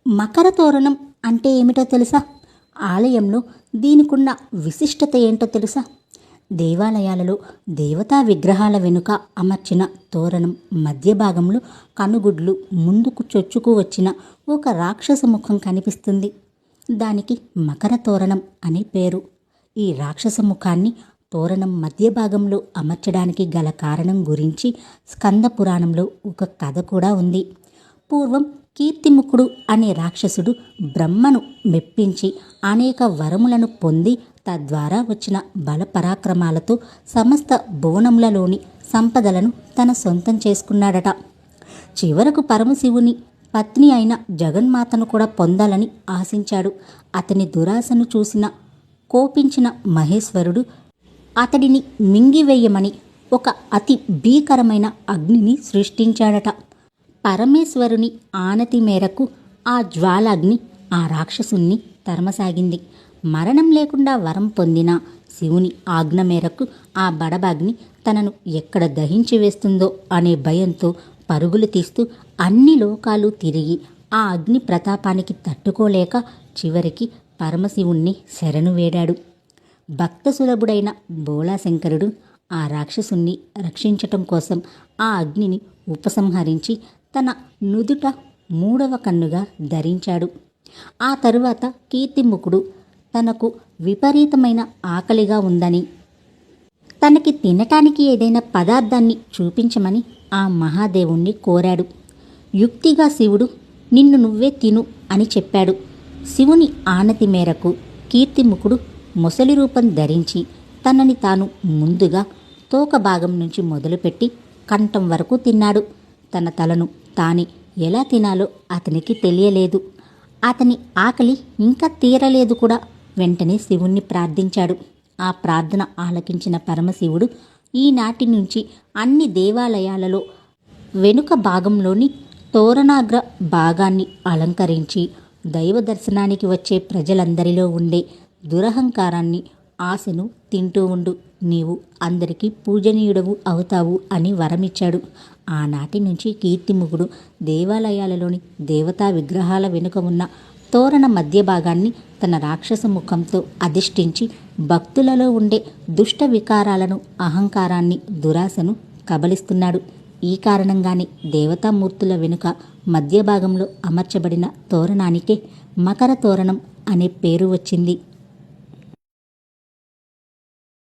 మకర తోరణం అంటే ఏమిటో తెలుసా? ఆలయంలో దీనికున్న విశిష్టత ఏంటో తెలుసా? దేవాలయాలలో దేవతా విగ్రహాల వెనుక అమర్చిన తోరణం మధ్య భాగంలో కనుగుడ్లు ముందుకు చొచ్చుకు వచ్చిన ఒక రాక్షస ముఖం కనిపిస్తుంది. దానికి మకర తోరణం అనే పేరు. ఈ రాక్షస ముఖాన్ని తోరణం మధ్య భాగంలో అమర్చడానికి గల కారణం గురించి స్కంద పురాణంలో ఒక కథ కూడా ఉంది. పూర్వం కీర్తిముఖుడు అనే రాక్షసుడు బ్రహ్మను మెప్పించి అనేక వరములను పొంది తద్వారా వచ్చిన బలపరాక్రమాలతో సమస్త భువనములలోని సంపదలను తన సొంతం చేసుకున్నాడట. చివరకు పరమశివుని పత్ని అయిన జగన్మాతను కూడా పొందాలని ఆశించాడు. అతని దురాశను చూసిన కోపించిన మహేశ్వరుడు అతడిని మింగివేయమని ఒక అతి భీకరమైన అగ్నిని సృష్టించాడట. పరమేశ్వరుని ఆనతి మేరకు ఆ జ్వాలాగ్ని ఆ రాక్షసుణ్ణి తరమసాగింది. మరణం లేకుండా వరం పొందిన శివుని ఆజ్ఞ మేరకు ఆ బడబాగ్ని తనను ఎక్కడ దహించి వేస్తుందో అనే భయంతో పరుగులు తీస్తూ అన్ని లోకాలు తిరిగి ఆ అగ్ని ప్రతాపానికి తట్టుకోలేక చివరికి పరమశివుణ్ణి శరణు వేడాడు. భక్త సులభుడైన బోళాశంకరుడు ఆ రాక్షసుణ్ణి రక్షించటం కోసం ఆ అగ్నిని ఉపసంహరించి తన నుదుట 3వ కన్నుగా ధరించాడు. ఆ తరువాత కీర్తిముఖుడు తనకు విపరీతమైన ఆకలిగా ఉందని, తనకి తినటానికి ఏదైనా పదార్థాన్ని చూపించమని ఆ మహాదేవుణ్ణి కోరాడు. యుక్తిగా శివుడు నిన్ను నువ్వే తిను అని చెప్పాడు. శివుని ఆనతి మేరకు కీర్తిముఖుడు మొసలి రూపం ధరించి తనని తాను ముందుగా తోక భాగం నుంచి మొదలుపెట్టి కంఠం వరకు తిన్నాడు. తన తలను తానే ఎలా తినాలో అతనికి తెలియలేదు. అతని ఆకలి ఇంకా తీరలేదు కూడా. వెంటనే శివుణ్ణి ప్రార్థించాడు. ఆ ప్రార్థన ఆలకించిన పరమశివుడు ఈనాటి నుంచి అన్ని దేవాలయాలలో వెనుక భాగంలోని తోరణాగ్ర భాగాన్ని అలంకరించి దైవ దర్శనానికి వచ్చే ప్రజలందరిలో ఉండే దురహంకారాన్ని, ఆశను తింటూ ఉండు, నీవు అందరికీ పూజనీయుడవు అవుతావు అని వరమిచ్చాడు. ఆనాటి నుంచి కీర్తిముఖుడు దేవాలయాలలోని దేవతా విగ్రహాల వెనుక ఉన్న తోరణ మధ్య భాగాన్ని తన రాక్షస ముఖంతో అధిష్ఠించి భక్తులలో ఉండే దుష్ట వికారాలను, అహంకారాన్ని, దురాశను కబలిస్తున్నాడు. ఈ కారణంగానే దేవతామూర్తుల వెనుక మధ్య భాగంలో అమర్చబడిన తోరణానికే మకర తోరణం అనే పేరు వచ్చింది.